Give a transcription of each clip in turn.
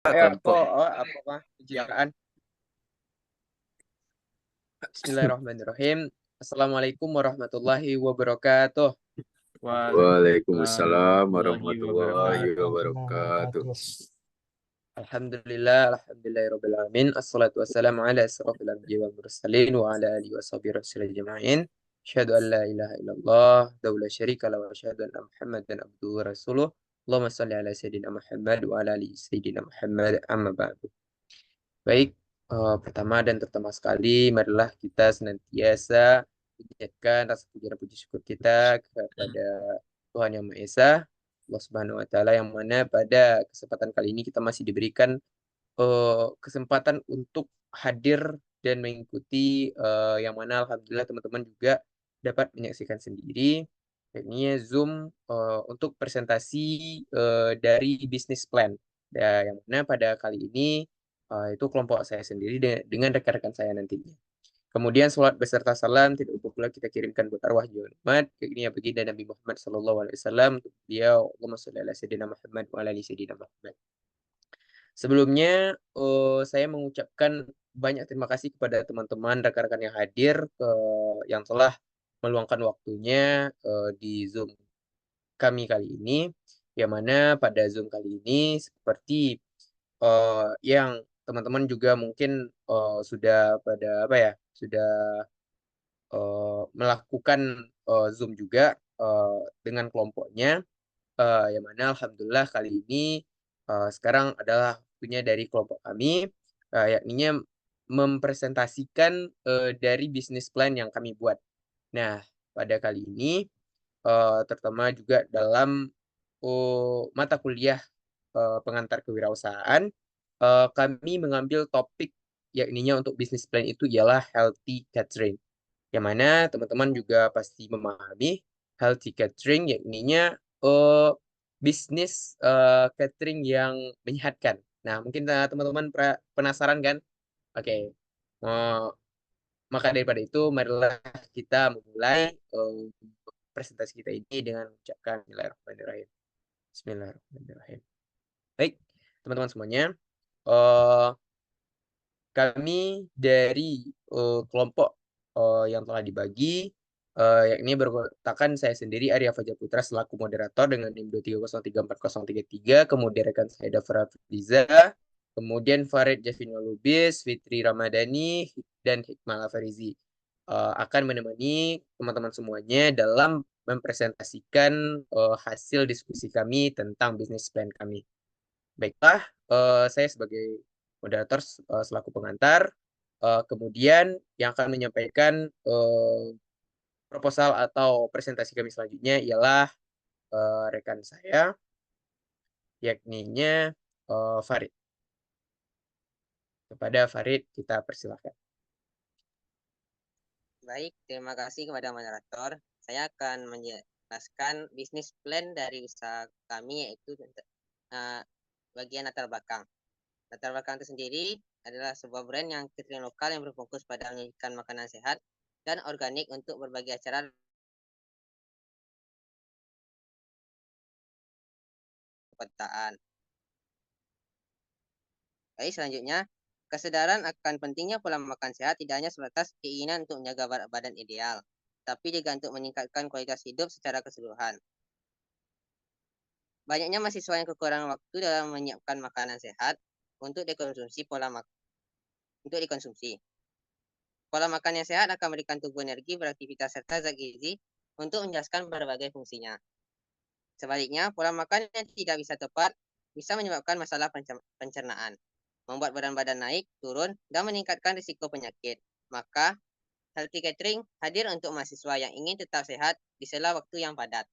kelompok. apa pencitraan. Bismillahirrahmanirrahim. Assalamualaikum warahmatullahi wabarakatuh. Waalaikumsalam Warahmatullahi warahmatullahi wabarakatuh. wabarakatuh. Alhamdulillahirabbil alamin. Assalatu wassalamu ala asyrofil anbiya'i wal mursalin wa ala alihi washabihi rasulil jama'in. Asyhadu an la ilaha illallah wa la syarika lahu wa asyhadu anna Muhammadan abduhu wa rasuluh. Allahumma shalli ala sayyidina Muhammad wa ala ali sayyidina Muhammad amma ba'du. Baik, pertama dan terutama sekali, marilah kita senantiasa menjadikan rasa puji dan puji syukur kita kepada Tuhan Yang Maha Esa, Allah Subhanahu wa Ta'ala, yang mana pada kesempatan kali ini kita masih diberikan kesempatan untuk hadir dan mengikuti, yang mana alhamdulillah teman-teman juga dapat menyaksikan sendiri, yakni Zoom untuk presentasi dari bisnis plan. Yang mana pada kali ini itu kelompok saya sendiri dengan rekan-rekan saya nantinya. Kemudian sholat beserta salam tidak lupa pula kita kirimkan buat arwah John Umat, yakni baginda Nabi Muhammad SAW, untuk beliau. Allahumma sholli ala sayyidina Muhammad wa ala ali sayyidina Muhammad. Sebelumnya, saya mengucapkan banyak terima kasih kepada teman-teman rekan-rekan yang hadir, yang telah meluangkan waktunya di Zoom kami kali ini, yang mana pada Zoom kali ini seperti yang teman-teman juga mungkin sudah pada apa ya, sudah melakukan Zoom juga dengan kelompoknya, yang mana alhamdulillah kali ini sekarang adalah waktunya dari kelompok kami, yakni mempresentasikan dari bisnis plan yang kami buat. Nah, pada kali ini terutama juga dalam mata kuliah pengantar kewirausahaan, kami mengambil topik yakninya untuk bisnis plan itu ialah healthy catering. Yang mana teman-teman juga pasti memahami healthy catering yakninya bisnis catering yang menyehatkan. Nah, mungkin teman-teman penasaran kan? Oke. Eh, maka daripada itu, marilah kita memulai presentasi kita ini dengan mengucapkan Bismillahirrahmanirrahim. Bismillahirrahmanirrahim. Baik, teman-teman semuanya. eh Kami dari kelompok yang telah dibagi, yakni berkotakan saya sendiri Arya Fajar Putra selaku moderator dengan NIM 2303403, kemudian rekan saya Dafra Fiza, kemudian Farid Javinul Lubis, Fitri Ramadhani, dan Hikmal Farizi akan menemani teman-teman semuanya dalam mempresentasikan hasil diskusi kami tentang bisnis plan kami. Baiklah, saya sebagai moderator selaku pengantar, kemudian yang akan menyampaikan proposal atau presentasi kami selanjutnya ialah rekan saya, yakninya Farid. Kepada Farid, kita persilahkan. Baik, terima kasih kepada moderator. Saya akan menjelaskan bisnis plan dari usaha kami, yaitu bagian latar belakang. Latar belakang itu sendiri adalah sebuah brand yang catering lokal yang berfokus pada menyajikan makanan sehat dan organik untuk berbagai acara perkotaan. Baik, selanjutnya, kesadaran akan pentingnya pola makan sehat tidak hanya sebatas keinginan untuk menjaga berat badan ideal, tapi juga untuk meningkatkan kualitas hidup secara keseluruhan. Banyaknya mahasiswa yang kekurangan waktu dalam menyiapkan makanan sehat untuk dikonsumsi. Pola makan yang sehat akan memberikan tubuh energi beraktivitas serta zat gizi untuk menjelaskan berbagai fungsinya. Sebaliknya, pola makan yang tidak bisa tepat bisa menyebabkan masalah pencernaan, membuat berat badan naik, turun, dan meningkatkan risiko penyakit. Maka, healthy catering hadir untuk mahasiswa yang ingin tetap sehat di sela waktu yang padat.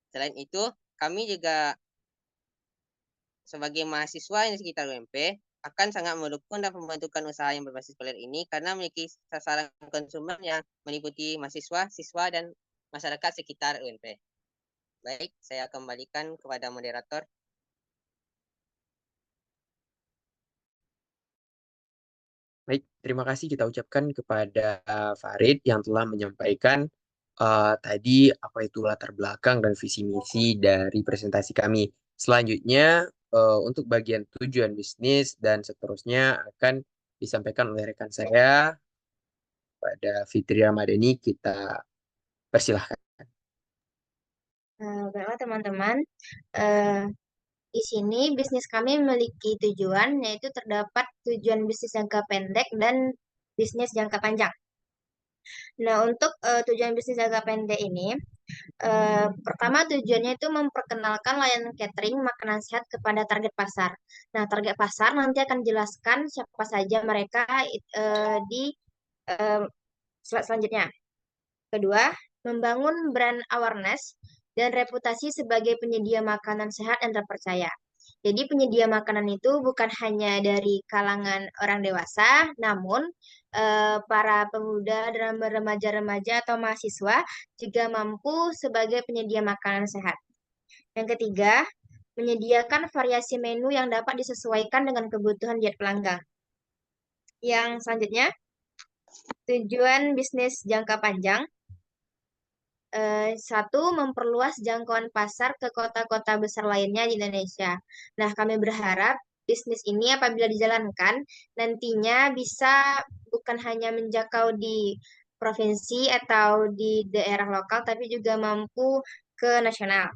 Selain itu, kami juga sebagai mahasiswa yang di sekitar UMP akan sangat mendukung dan membantukan usaha yang berbasis kuliah ini karena memiliki sasaran konsumen yang meliputi mahasiswa, siswa, dan masyarakat sekitar UMP. Baik, saya kembalikan kepada moderator. Baik, terima kasih kita ucapkan kepada Farid yang telah menyampaikan tadi apa itu latar belakang dan visi misi dari presentasi kami. Selanjutnya, untuk bagian tujuan bisnis dan seterusnya akan disampaikan oleh rekan saya pada Fitri Ramadhani. Kita persilahkan. Baiklah teman-teman, eh, di sini bisnis kami memiliki tujuan, yaitu terdapat tujuan bisnis jangka pendek dan bisnis jangka panjang. Nah, untuk tujuan bisnis jangka pendek ini, pertama tujuannya itu memperkenalkan layanan catering makanan sehat kepada target pasar. Nah, target pasar nanti akan jelaskan siapa saja mereka di eh, slide selanjutnya. Kedua, membangun brand awareness dan reputasi sebagai penyedia makanan sehat dan terpercaya. Jadi penyedia makanan itu bukan hanya dari kalangan orang dewasa, namun para pemuda dan remaja-remaja atau mahasiswa juga mampu sebagai penyedia makanan sehat. Yang ketiga, menyediakan variasi menu yang dapat disesuaikan dengan kebutuhan diet pelanggan. Yang selanjutnya, tujuan bisnis jangka panjang. Satu, memperluas jangkauan pasar ke kota-kota besar lainnya di Indonesia. Nah, kami berharap bisnis ini apabila dijalankan, nantinya bisa bukan hanya menjangkau di provinsi atau di daerah lokal, tapi juga mampu ke nasional.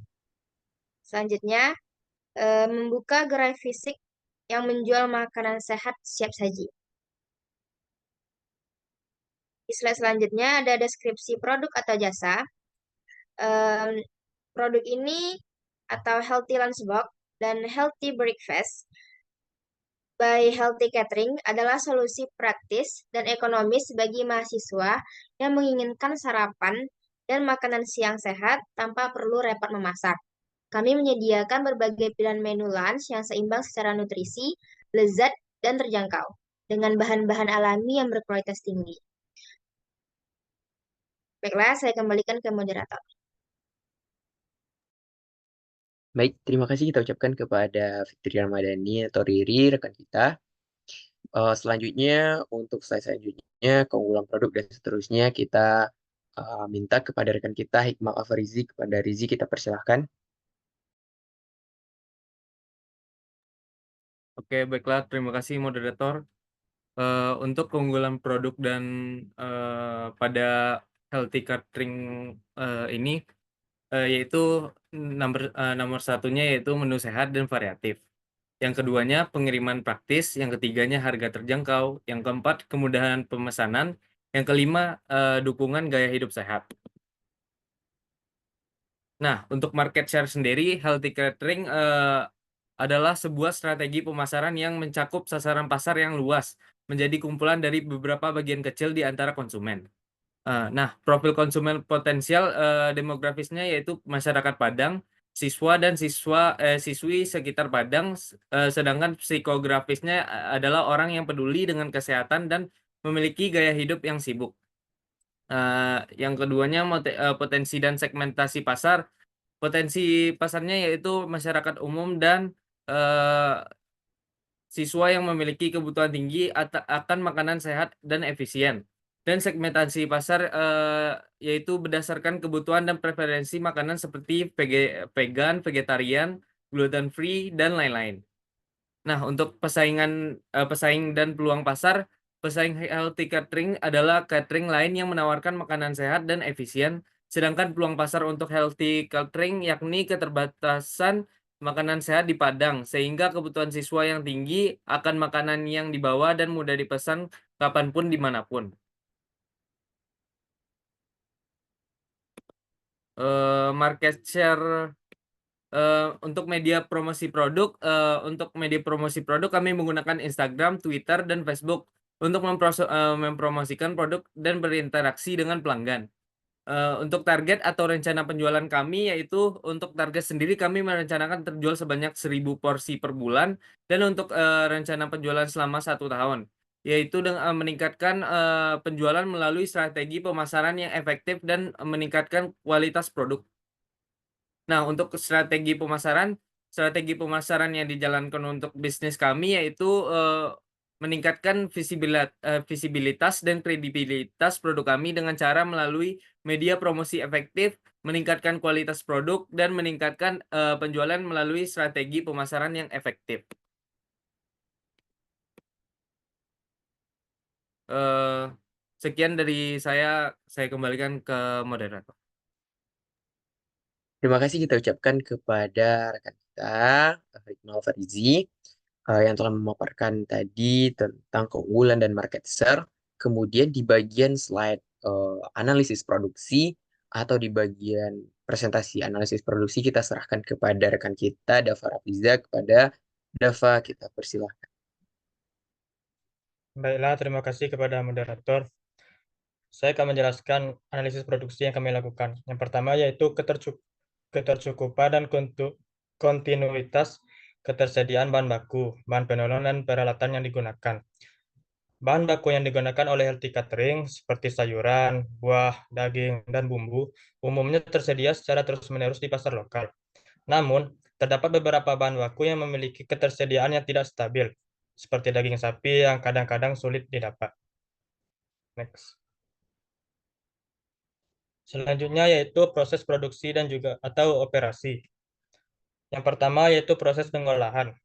Selanjutnya, membuka gerai fisik yang menjual makanan sehat siap saji. Di slide selanjutnya ada deskripsi produk atau jasa. Produk ini atau Healthy Lunchbox dan Healthy Breakfast by Healthy Catering adalah solusi praktis dan ekonomis bagi mahasiswa yang menginginkan sarapan dan makanan siang sehat tanpa perlu repot memasak. Kami menyediakan berbagai pilihan menu lunch yang seimbang secara nutrisi, lezat, dan terjangkau dengan bahan-bahan alami yang berkualitas tinggi. Baiklah, saya kembalikan ke moderator. Baik, terima kasih kita ucapkan kepada Fitri Ramadhani atau Riri, rekan kita. Selanjutnya, untuk slide selanjutnya, keunggulan produk dan seterusnya, kita minta kepada rekan kita, Hikmah Afarizi. Kepada Rizi, kita persilahkan. Oke, baiklah. Terima kasih, moderator. Untuk keunggulan produk dan pada healthy catering ini, yaitu nomor satunya yaitu menu sehat dan variatif. Yang keduanya pengiriman praktis, yang ketiganya harga terjangkau, yang keempat kemudahan pemesanan, yang kelima dukungan gaya hidup sehat. Nah, untuk market share sendiri, healthy catering adalah sebuah strategi pemasaran yang mencakup sasaran pasar yang luas, menjadi kumpulan dari beberapa bagian kecil di antara konsumen. Nah, profil konsumen potensial demografisnya yaitu masyarakat Padang, siswa dan siswi sekitar Padang, sedangkan psikografisnya adalah orang yang peduli dengan kesehatan dan memiliki gaya hidup yang sibuk. Yang keduanya potensi dan segmentasi pasar. Potensi pasarnya yaitu masyarakat umum dan siswa yang memiliki kebutuhan tinggi akan makanan sehat dan efisien. Dan segmentasi pasar yaitu berdasarkan kebutuhan dan preferensi makanan seperti vegan, vegetarian, gluten free, dan lain-lain. Nah, untuk pesaing dan peluang pasar, pesaing healthy catering adalah catering lain yang menawarkan makanan sehat dan efisien, sedangkan peluang pasar untuk healthy catering yakni keterbatasan makanan sehat di Padang, sehingga kebutuhan siswa yang tinggi akan makanan yang dibawa dan mudah dipesan kapanpun dimanapun. Market share untuk media promosi produk, kami menggunakan Instagram, Twitter, dan Facebook untuk mempromosikan produk dan berinteraksi dengan pelanggan. Untuk target atau rencana penjualan kami, yaitu untuk target sendiri kami merencanakan terjual sebanyak 1000 porsi per bulan, dan untuk rencana penjualan selama 1 tahun, yaitu dengan meningkatkan penjualan melalui strategi pemasaran yang efektif dan meningkatkan kualitas produk. Nah, untuk strategi pemasaran yang dijalankan untuk bisnis kami yaitu meningkatkan visibilitas dan kredibilitas produk kami dengan cara melalui media promosi efektif, meningkatkan kualitas produk, dan meningkatkan penjualan melalui strategi pemasaran yang efektif. Sekian dari saya kembalikan ke moderator. Terima kasih kita ucapkan kepada rekan kita, Hikmal Farizi, yang telah memaparkan tadi tentang keunggulan dan market share. Kemudian di bagian slide analisis produksi atau di bagian presentasi analisis produksi kita serahkan kepada rekan kita, Dava Rafiza. Kepada Dava, kita persilahkan. Baiklah, terima kasih kepada moderator. Saya akan menjelaskan analisis produksi yang kami lakukan. Yang pertama yaitu ketercukupan dan kontinuitas ketersediaan bahan baku, bahan penolong, dan peralatan yang digunakan. Bahan baku yang digunakan oleh Healthy Catering seperti sayuran, buah, daging, dan bumbu umumnya tersedia secara terus-menerus di pasar lokal. Namun, terdapat beberapa bahan baku yang memiliki ketersediaan yang tidak stabil, seperti daging sapi yang kadang-kadang sulit didapat. Next. Selanjutnya yaitu proses produksi dan juga atau operasi. Yang pertama yaitu proses pengolahan.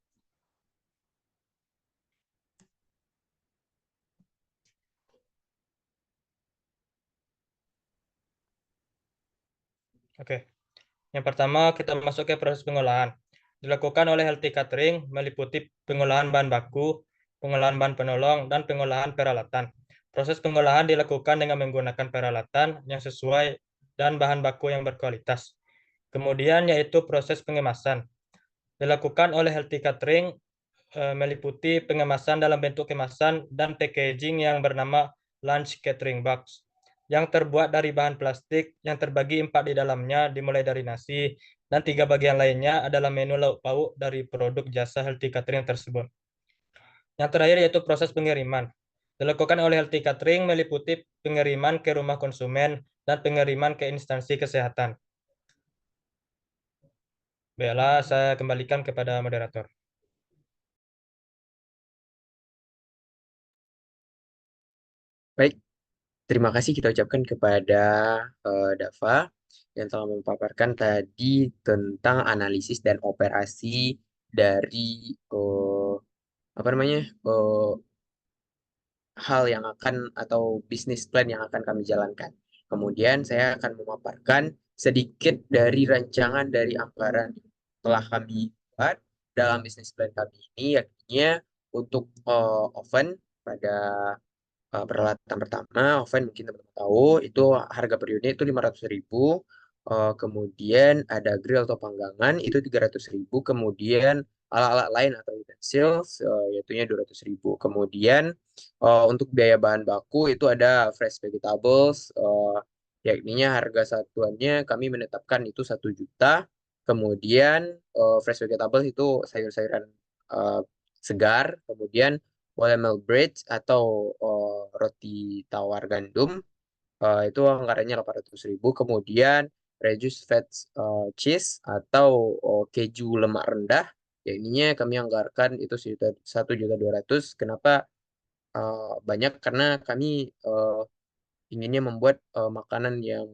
Oke. Yang pertama kita masuk ke proses pengolahan. Dilakukan oleh Healthy Catering meliputi pengolahan bahan baku, pengolahan bahan penolong, dan pengolahan peralatan. Proses pengolahan dilakukan dengan menggunakan peralatan yang sesuai dan bahan baku yang berkualitas. Kemudian yaitu proses pengemasan. Dilakukan oleh Healthy Catering meliputi pengemasan dalam bentuk kemasan dan packaging yang bernama Lunch Catering Box, yang terbuat dari bahan plastik yang terbagi 4 di dalamnya, dimulai dari nasi, dan 3 bagian lainnya adalah menu lauk pauk dari produk jasa Healthy Catering tersebut. Yang terakhir yaitu proses pengiriman. Dilakukan oleh Healthy Catering meliputi pengiriman ke rumah konsumen dan pengiriman ke instansi kesehatan. Baiklah, saya kembalikan kepada moderator. Baik, terima kasih kita ucapkan kepada Dava yang telah memaparkan tadi tentang analisis dan operasi dari hal yang akan atau bisnis plan yang akan kami jalankan. Kemudian saya akan memaparkan sedikit dari rancangan dari anggaran yang telah kami buat dalam bisnis plan kami ini, yakni untuk oven pada peralatan pertama. Oven mungkin teman-teman tahu itu harga per unit itu 500.000. Kemudian ada grill atau panggangan itu 300.000. Kemudian alat-alat lain atau utensils yaitunya 200.000. Kemudian untuk biaya bahan baku itu ada fresh vegetables, yakni harga satuannya kami menetapkan itu 1 juta. Kemudian fresh vegetables itu sayur-sayuran segar. Kemudian wholemeal bread atau roti tawar gandum itu anggarannya 800.000. Kemudian reduced fat cheese atau keju lemak rendah, ya ininya kami anggarkan itu 1.200.000. Kenapa banyak? Karena kami inginnya membuat makanan yang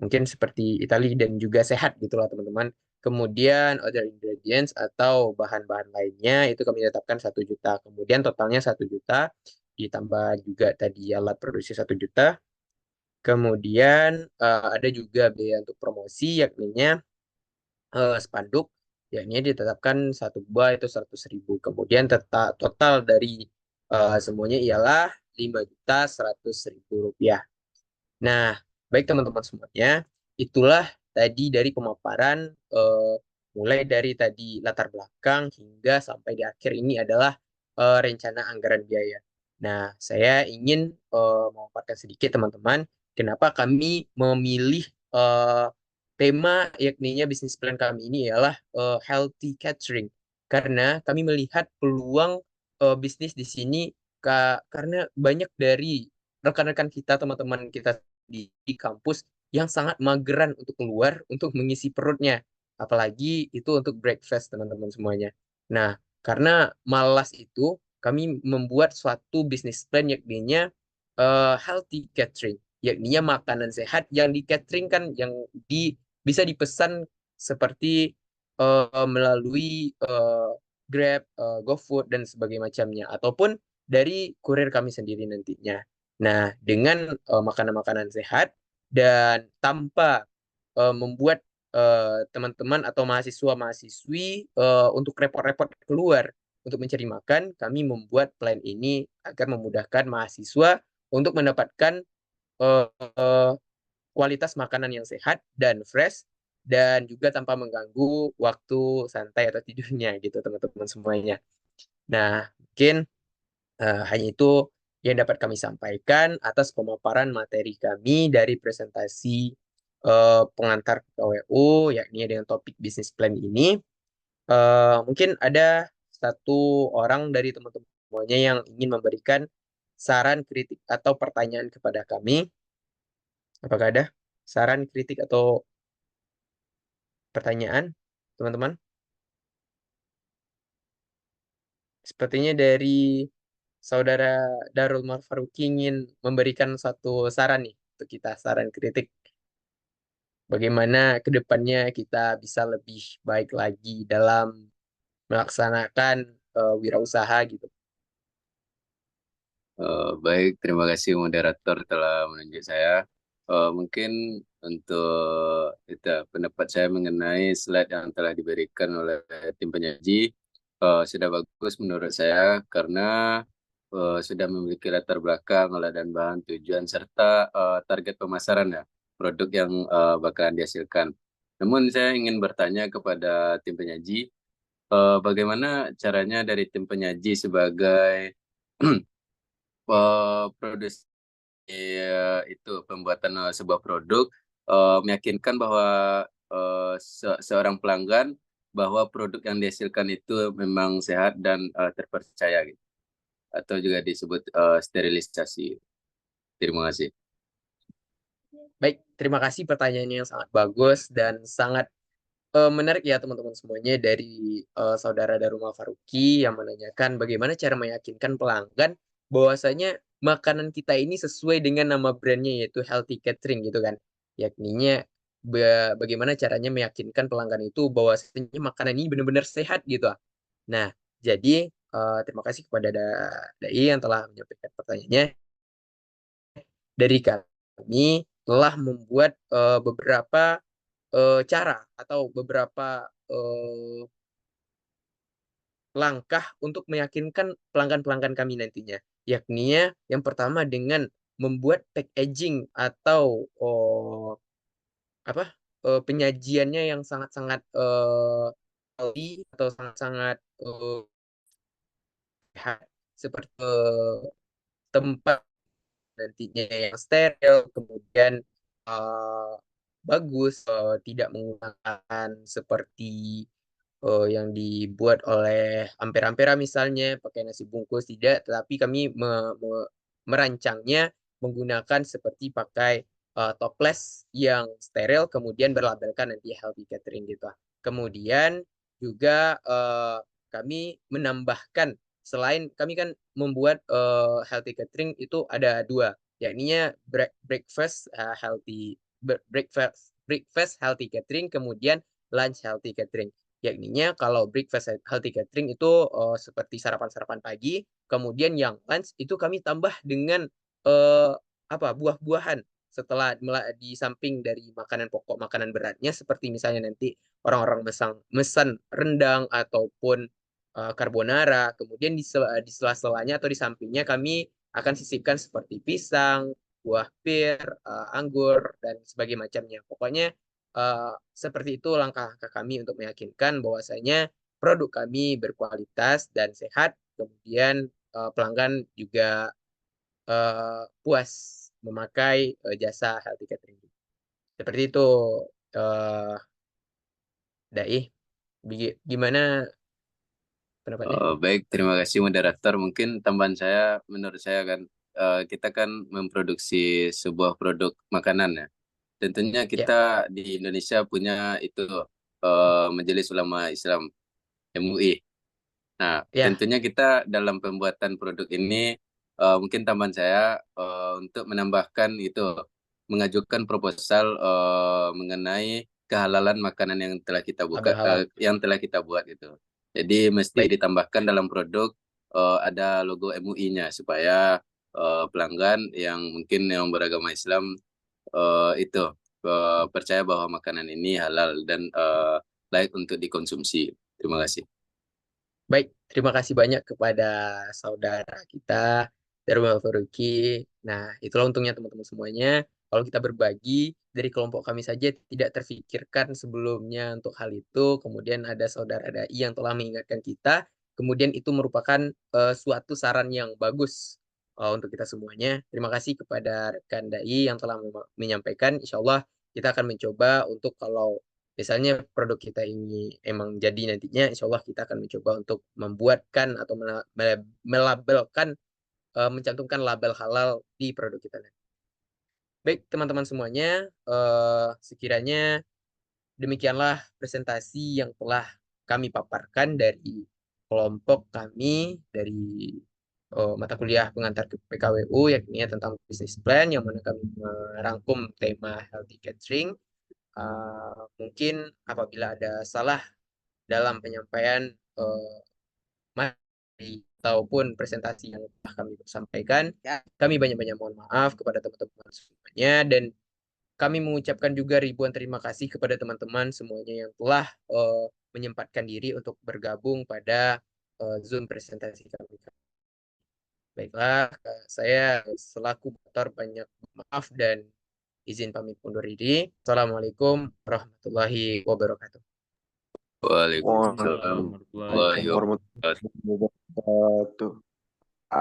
mungkin seperti Italia dan juga sehat gitulah teman-teman. Kemudian other ingredients atau bahan-bahan lainnya itu kami tetapkan 1 juta. Kemudian totalnya 1 juta ditambah juga tadi alat produksi 1 juta. Kemudian ada juga biaya untuk promosi yakninya spanduk, yakni ditetapkan 1 buah itu 100.000. Kemudian total dari semuanya ialah 5.100.000 rupiah. Nah, baik teman-teman semuanya, itulah tadi dari pemaparan mulai dari tadi latar belakang hingga sampai di akhir ini adalah rencana anggaran biaya. Nah, saya ingin memaparkan sedikit teman-teman, kenapa kami memilih tema yakninya bisnis plan kami ini ialah healthy catering. Karena kami melihat peluang bisnis di sini karena banyak dari rekan-rekan kita, teman-teman kita di kampus yang sangat mageran untuk keluar untuk mengisi perutnya. Apalagi itu untuk breakfast teman-teman semuanya. Nah, karena malas itu, kami membuat suatu bisnis plan yakninya healthy catering, yakninya makanan sehat yang di catering kan yang bisa dipesan seperti melalui Grab, GoFood dan sebagainya macamnya ataupun dari kurir kami sendiri nantinya. Nah, dengan makanan-makanan sehat dan tanpa membuat teman-teman atau mahasiswa-mahasiswi untuk repot-repot keluar untuk mencari makan, kami membuat plan ini agar memudahkan mahasiswa untuk mendapatkan eh, kualitas makanan yang sehat dan fresh dan juga tanpa mengganggu waktu santai atau tidurnya gitu teman-teman semuanya. Nah, mungkin hanya itu yang dapat kami sampaikan atas pemaparan materi kami dari presentasi pengantar KWU, yakni dengan topik bisnis plan ini. Mungkin ada satu orang dari teman-teman semuanya yang ingin memberikan saran, kritik, atau pertanyaan kepada kami. Apakah ada saran, kritik, atau pertanyaan, teman-teman? Sepertinya dari Saudara Darul Marfaruqi ingin memberikan satu saran nih untuk kita, saran kritik. Bagaimana ke depannya kita bisa lebih baik lagi dalam melaksanakan wirausaha gitu. Baik, terima kasih moderator telah menunjuk saya. Mungkin untuk itu, pendapat saya mengenai slide yang telah diberikan oleh tim penyaji sudah bagus menurut saya karena sudah memiliki latar belakang, dan bahan, tujuan, serta target pemasaran ya, produk yang bakalan dihasilkan. Namun saya ingin bertanya kepada tim penyaji, bagaimana caranya dari tim penyaji sebagai produksi itu pembuatan sebuah produk meyakinkan bahwa seorang pelanggan bahwa produk yang dihasilkan itu memang sehat dan terpercaya gitu, atau juga disebut sterilisasi. Terima kasih. Baik, terima kasih pertanyaannya yang sangat bagus dan sangat menarik ya teman-teman semuanya dari Saudara Darul Faruqi yang menanyakan bagaimana cara meyakinkan pelanggan bahwasanya makanan kita ini sesuai dengan nama brandnya yaitu Healthy Catering gitu kan. Yakninya bagaimana caranya meyakinkan pelanggan itu bahwasanya makanan ini benar-benar sehat gitu. Nah, jadi terima kasih kepada Dai yang telah menyampaikan pertanyaannya. Dari kami telah membuat beberapa cara atau beberapa langkah untuk meyakinkan pelanggan-pelanggan kami nantinya. Yakni yang pertama dengan membuat packaging atau penyajiannya yang sangat-sangat healthy atau sangat-sangat sehat seperti tempat nantinya yang steril, kemudian uh, bagus, tidak menggunakan seperti yang dibuat oleh Ampera-Ampera misalnya, pakai nasi bungkus, tidak, tetapi kami merancangnya menggunakan seperti pakai toples yang steril, kemudian berlabelkan nanti healthy catering gitu. Kemudian juga kami menambahkan, selain kami kan membuat healthy catering itu ada dua, yakninya breakfast healthy catering, kemudian lunch healthy catering. Yakninya kalau breakfast healthy catering itu seperti sarapan-sarapan pagi, kemudian yang lunch itu kami tambah dengan buah-buahan setelah di samping dari makanan pokok, makanan beratnya seperti misalnya nanti orang-orang mesan rendang ataupun carbonara, kemudian di sela-selanya atau di sampingnya kami akan sisipkan seperti pisang, buah pir, anggur dan sebagainya macamnya. Pokoknya seperti itu langkah-langkah kami untuk meyakinkan bahwasanya produk kami berkualitas dan sehat, kemudian pelanggan juga puas memakai jasa healthy catering. Seperti itu, Dai. Gimana pendapatnya? Baik, terima kasih moderator. Mungkin tambahan saya, menurut saya kan kita kan memproduksi sebuah produk makanan ya. Tentunya Ya, kita di Indonesia punya itu Majelis Ulama Islam MUI. Nah, Ya, tentunya kita dalam pembuatan produk ini mungkin tambahan saya untuk menambahkan itu mengajukan proposal mengenai kehalalan makanan yang telah kita buka label halal. yang telah kita buat itu. Jadi mesti Baik, ditambahkan dalam produk ada logo MUI-nya supaya pelanggan yang mungkin yang beragama Islam itu percaya bahwa makanan ini halal dan layak untuk dikonsumsi. Terima kasih. baik. Terima kasih banyak kepada saudara kita, Darul Faruqi. Nah, itulah untungnya teman-teman semuanya. Kalau kita berbagi dari kelompok kami saja tidak terfikirkan sebelumnya untuk hal itu. Kemudian ada saudara dai yang telah mengingatkan kita. Kemudian itu merupakan suatu saran yang bagus untuk kita semuanya. Terima kasih kepada rekan dai yang telah menyampaikan. Insya Allah kita akan mencoba untuk kalau misalnya produk kita ini emang jadi nantinya, insya Allah kita akan mencoba untuk membuatkan atau melabelkan, mencantumkan label halal di produk kita nanti. Baik, teman-teman semuanya, sekiranya demikianlah presentasi yang telah kami paparkan dari kelompok kami dari mata kuliah pengantar ke PKWU, yakni tentang business plan, yang mana kami merangkum tema healthy catering. Mungkin apabila ada salah dalam penyampaian materi ataupun presentasi yang telah kami sampaikan, Ya, kami banyak-banyak mohon maaf kepada teman-teman semuanya, dan kami mengucapkan juga ribuan terima kasih kepada teman-teman semuanya yang telah menyempatkan diri untuk bergabung pada Zoom presentasi kami. Baiklah, saya selaku motor banyak maaf dan izin pamit undur diri. Assalamualaikum warahmatullahi wabarakatuh. Waalaikumsalam Waalaikumsalam warahmatullahi warahmatullahi wabarakatuh. warahmatullahi wabarakatuh.